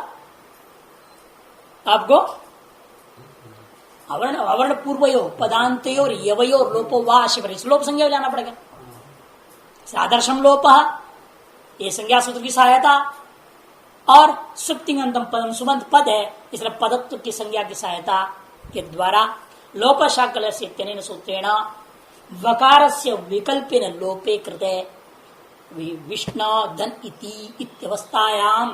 आपको अवर्ण पूर्वयो पदांतयोर यवयोर लोपो वा अशी पर लोप संज्ञा मिलाना पड़ेगा। आदर्शम लोप ये संज्ञा सूत्र की सहायता और सुप्तिङन्तम पदम सुबंध पद है, इसलिए पदत्व की संज्ञा की सहायता के द्वारा लोप शाकलस्य इत्यनेन सूत्रेण वकारस्य विकल्पेन लोपे कृते विष्णु धन इति इत्यवस्थायाम्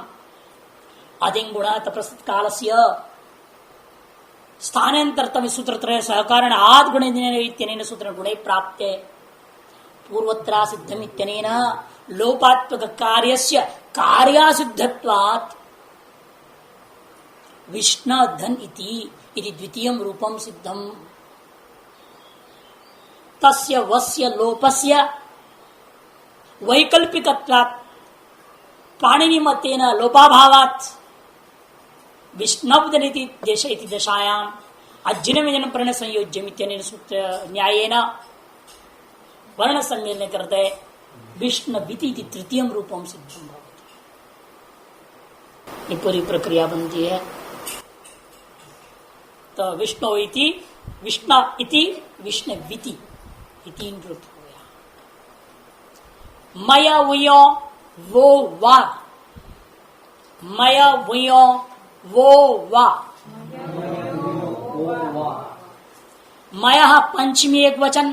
आदिगुण तप्रस्तुत कालस्य स्थानान्तरतम सूत्रत्रय सहकारेण आद गुणे इत्यनेन सूत्रेण गुणे प्राप्ते पूर्वत्रा सिद्धम् इत्यनेन लोपात्मक कार्यस्य कार्यासिद्धत्वात् विष्णु धन इति द्वितीयं रूपं सिद्धम्। तस्य वस्य लोपस्य वैकल्पिकत्वात् पाणिनि मतेन लोपाभावात् विष्णुवदन इति देश इति दशायाम् अज्जनव्यञ्जनं परिणसंयोज्यम् इत्यनेन सूत्र न्यायेन वर्ण सम्मेलन करते विष्णुविति इति तृतीयं रूपं सिद्धं भवति। ये पूरी प्रक्रिया बनती है। तो विष्णु इति विष्णु इति विष्णुविति ये तीन रूप हो गया। मया वुयो वो वा, मया वुयो वो वा, मया पंचमी एक वचन,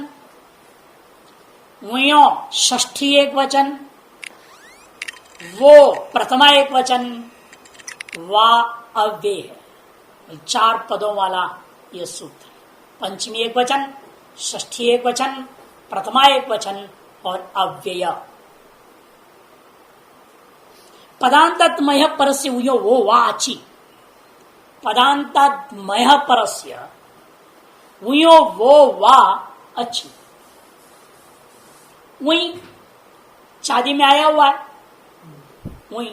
वुयो षष्ठी एक वचन, वो प्रथमा एक वचन, वा अव्यय है। चार पदों वाला यह सूत्र, पंचमी एक वचन, षष्ठी एक वचन, प्रथमा एक वचन और अव्यय। पदांतमय परस्य उयो वो वाची, पदांतमय परस्य उयो वो वा अच्छी, वही शादी में आया हुआ है, वही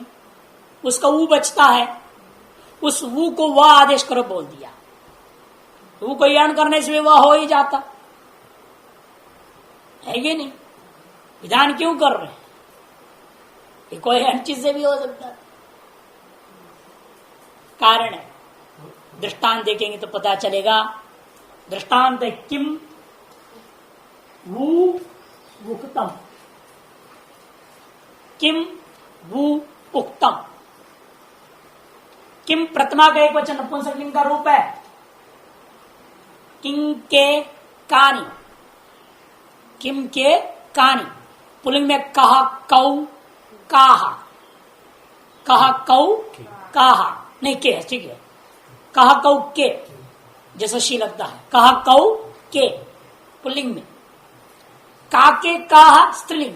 उसका ऊ बचता है, उस वो को वह आदेश करो बोल दिया, वो को यण करने से वह हो ही जाता है कि नहीं। विधान क्यों कर रहे हैं? ये कोई अन्य चीज से भी हो सकता है। कारण है, दृष्टांत देखेंगे तो पता चलेगा। दृष्टांत है किम वू उक्तम, किम वू उक्तम। किम प्रथमा का एक वचन नपुंसकलिंग का रूप है। किम के कानी, किम के कानी पुलिंग में कहा कौ काहा, कहा कौ काहा नहीं के, ठीक है। कहा कौ के जैसा शी लगता है, कहा कौ के पुल्लिंग में, काके काहा स्त्रीलिंग,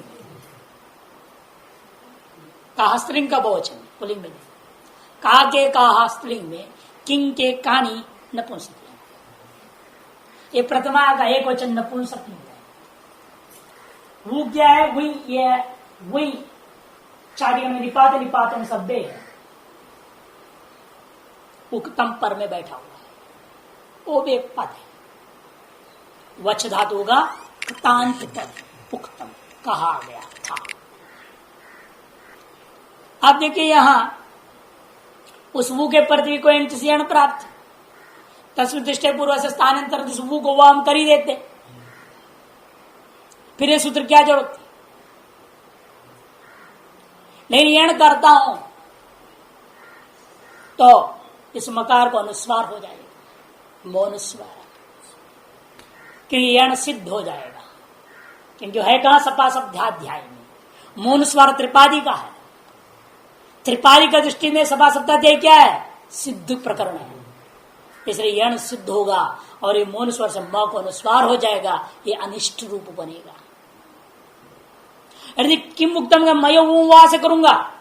काहा स्त्रीलिंग का बहुवचन पुल्लिंग में, काके काहा स्त्रीलिंग में, किंग के कानी नपुंसकलिंग। ये प्रथमा का एक वचन नपुंसकलिंग है। वो क्या है, वही ये वही चारियों में निपात निपातन शब्द है। उक्तम पर में बैठा हुआ है, वो भी एक पद है। वच धातु होगा कृतांत पद, उक्तम कहा गया था। अब देखिए यहां उस वु के प्रति को एंटसियन प्राप्त, तस्वीर दृष्टि पूर्व से स्थानांतर उस वु को हम कर ही देते, फिर ये सूत्र क्या जरूरत थी। लेकिन यण करता हूं तो इस मकार को अनुस्वार हो जाएगा, मोनुस्वार, क्योंकि यण सिद्ध हो जाएगा। क्योंकि है कहां सपासब्ध्याध्याय में, मोनुस्वार त्रिपादी का है। त्रिपादी का दृष्टि में सपासब्दाध्याय क्या है, सिद्ध प्रकरण है। इसलिए यण सिद्ध होगा और ये मोनुस्वार से म को अनुस्वार हो जाएगा, ये अनिष्ट रूप बनेगा। यदि किम उक्तम का मयो वहां से करूंगा,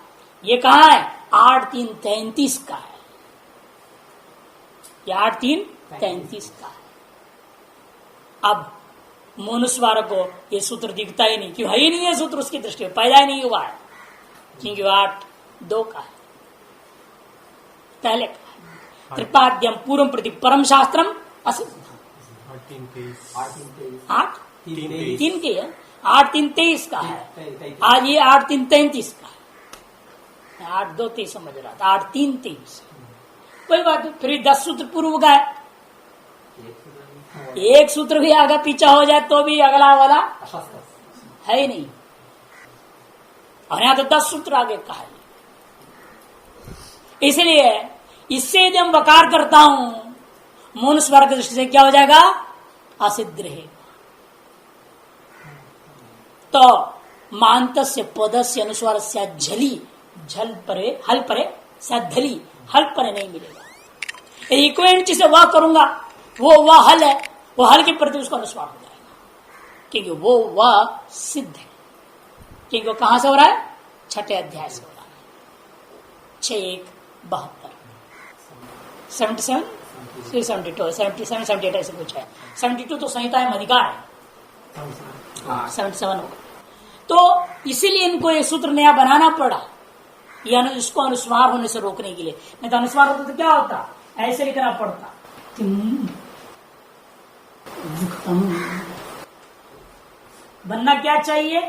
ये कहां है, 8-3-33 का है, ये 8-3-33 का है। अब मोनुस्वार को ये सूत्र दिखता ही नहीं, क्यों है ही नहीं है सूत्र, उसकी दृष्टि में पैदा ही नहीं हुआ है, क्योंकि 8-2 का है, पहले का है। त्रिपाद्यम पूर्व प्रति परम शास्त्रम असिद्ध, 8-3 के है, 8-3-23 का है। आज ये 8-3-33 का है, 8-2-23 समझ रहा था, 8-3-23 कोई बात नहीं। फिर 10 सूत्र पूर्व का है, एक सूत्र भी आगे पीछा हो जाए तो भी अगला वाला है ही नहीं, और यहां तो 10 सूत्र आगे का है। इसलिए इससे यदि हम वकार करता हूं, मोनुस्वार की दृष्टि से क्या हो जाएगा, असिद्ध रहेगा। तो मांतस्य पदस्य अनुस्वार से झली, झल परे हल परे धली, हल परे नहीं मिलेगा। इक्वेंट जिसे वह करूंगा, वो वह हल है, वो हल के प्रति उसका अनुस्वार हो जाएगा, क्योंकि वो वह सिद्ध है। क्योंकि वो कहां से हो रहा है, छठे अध्याय से हो रहा है। 6-1-72 77 72 77 78 ऐसे कुछ है। 72 तो संहिता है, अधिकार है, 77 होगा। तो इसीलिए इनको ये सूत्र नया बनाना पड़ा, यानी इसको अनुस्वार होने से रोकने के लिए। नहीं तो अनुस्वार होता तो क्या होता, ऐसे लिखना पड़ता, बनना क्या चाहिए,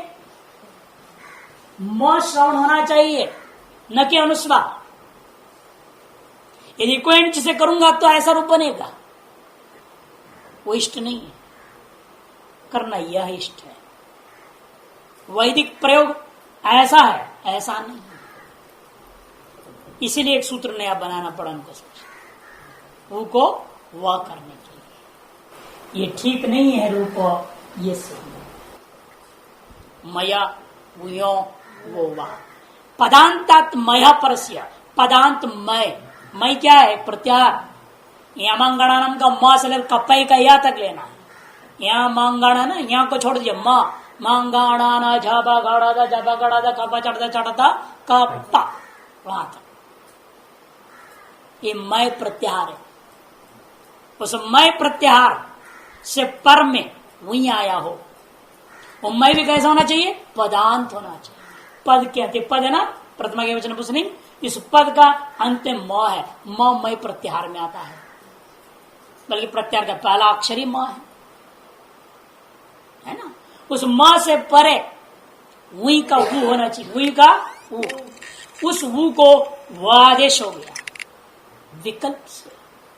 म श्रवण होना चाहिए, न कि अनुस्वार। यदि कोई जिसे करूंगा तो ऐसा रूप बनेगा, वो इष्ट नहीं है, करना यह इष्ट है। वैदिक प्रयोग ऐसा है, ऐसा नहीं। इसीलिए एक सूत्र नया बनाना पड़ा उनको, वो को वह करने के लिए। ये ठीक नहीं है रूप, ये सही है। मया वो वो वाह पदांतात मया परस्य, पदांत मय क्या है, प्रत्यार। यहाँ मंगणानम का म से लेकर कपई का या तक लेना है। यहाँ मंगणा ना, यहाँ को छोड़ दीजिए, मंगणा झाबा गड़ा कपा चढ़ता चढ़ता कपा, वहां तक ये मय प्रत्याहार है। उस मय प्रत्याहार से पर में वही आया हो, वो मय भी कैसा होना चाहिए, पदांत होना चाहिए। पद क्या थे, पद है ना, प्रथमा के वचन पुष्णि, इस पद का अंत म है, म मय प्रत्याहार में आता है, बल्कि प्रत्याहार का पहला अक्षर ही म है ना। उस म से परे वही का वो होना चाहिए, वही का ऊ, उस ऊ को व आदेश हो गया विकल्प से।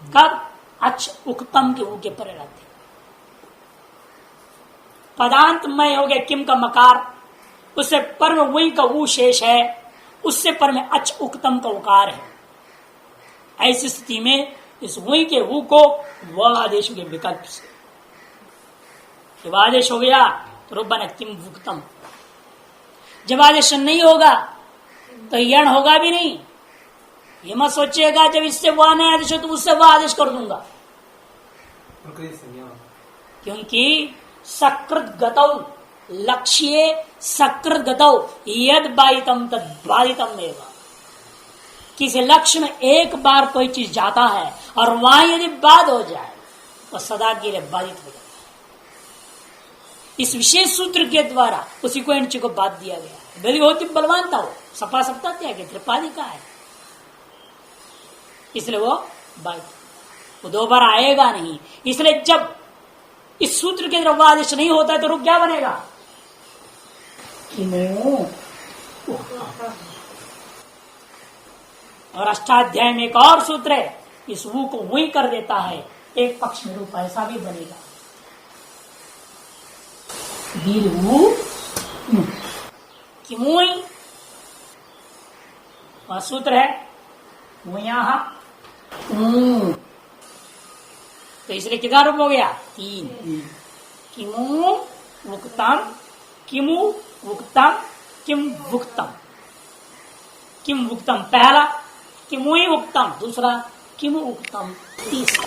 कब? अच्छ उक्तम के ऊ के परे रहते। पदांतमय हो गया किम का मकार, उससे पर में वही का ऊ शेष है, उससे पर में अच्छ उक्तम का उकार है। ऐसी स्थिति में इस वही के ऊ को व आदेश हो गया विकल्प से। जब आदेश हो गया तो रूप बने किम उक्तम। जब आदेश नहीं होगा तो यण होगा भी नहीं। ये मत सोचिएगा जब इससे वह नहीं आदेश हो तो उससे वह आदेश कर दूंगा, क्योंकि सकृत गतौ लक्ष्य सकृत गतौ यद बाधितम तद बाधितम एवं। किसी लक्ष्य में एक बार कोई चीज जाता है और वहां यदि बाध हो जाए तो सदा के लिए बाधित हो जाता है। इस विशेष सूत्र के द्वारा उसी को इंच को बात दिया गया। भले होती बलवानता हो, सपा सप्ता त्याग त्रिपादी का है, इसलिए वो बाधित, वो दो बार आएगा नहीं। इसलिए जब इस सूत्र के द्वारा आदेश नहीं होता है तो रूप क्या बनेगा? और अष्टाध्याय में एक और सूत्र है, इस वू को वही कर देता है, एक पक्ष में रूप ऐसा भी बनेगा किमुई। वह सूत्र है तो इसलिए कितना रूप हो गया? 3। किमु वुक्तम, किमु वुक्तम, किम वुक्तम। किम वुक्तम पहला, किमु वुक्तम दूसरा, किमु वुक्तम तीसरा।